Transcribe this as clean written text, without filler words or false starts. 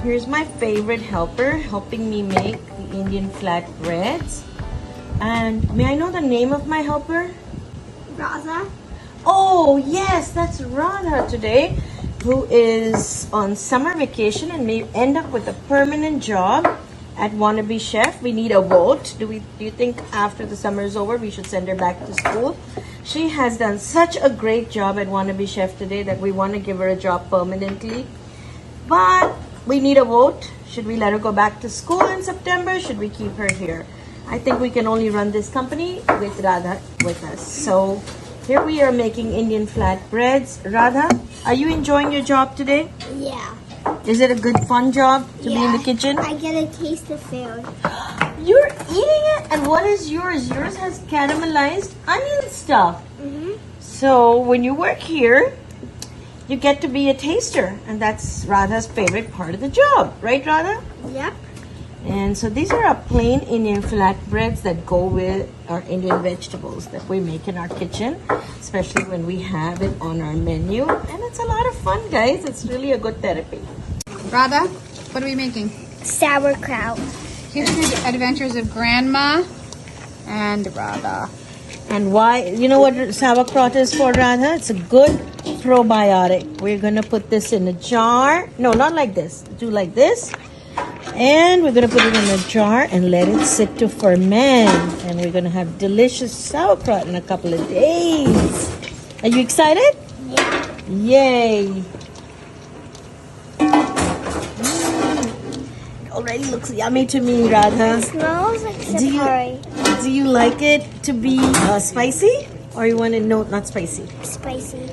Here's my favorite helper helping me make the Indian flatbreads. And may I know the name of my helper? Radha. Oh, yes, that's Radha today, who is on summer vacation and may end up with a permanent job at Wannabee Chef. We need a vote. Do you think after the summer is over, we should send her back to school? She has done such a great job at Wannabee Chef today that we want to give her a job permanently. But we need a vote. Should we let her go back to school in September? Should we keep her here? I think we can only run this company with Radha with us. So here we are making Indian flatbreads. Radha, are you enjoying your job today? Yeah. Is it a good fun job to be in the kitchen? I get a taste of food. You're eating it? And what is yours? Yours has caramelized onion stuff. So when you work here, you get to be a taster. And that's Radha's favorite part of the job. Right, Radha? Yep. And so these are our plain Indian flatbreads that go with our Indian vegetables that we make in our kitchen, especially when we have it on our menu. And it's a lot of fun, guys. It's really a good therapy. Radha, what are we making? Sauerkraut. History Adventures of Grandma and Radha. And why, you know what sauerkraut is for, Radha? It's a good probiotic. We're going to put this in a jar. No, not like this. Do like this. And we're going to put it in a jar and let it sit to ferment. And we're going to have delicious sauerkraut in a couple of days. Are you excited? Yeah. Yay. It already looks yummy to me, Radha. It smells like safari. Do you like it to be spicy? Or you want it not spicy? Spicy.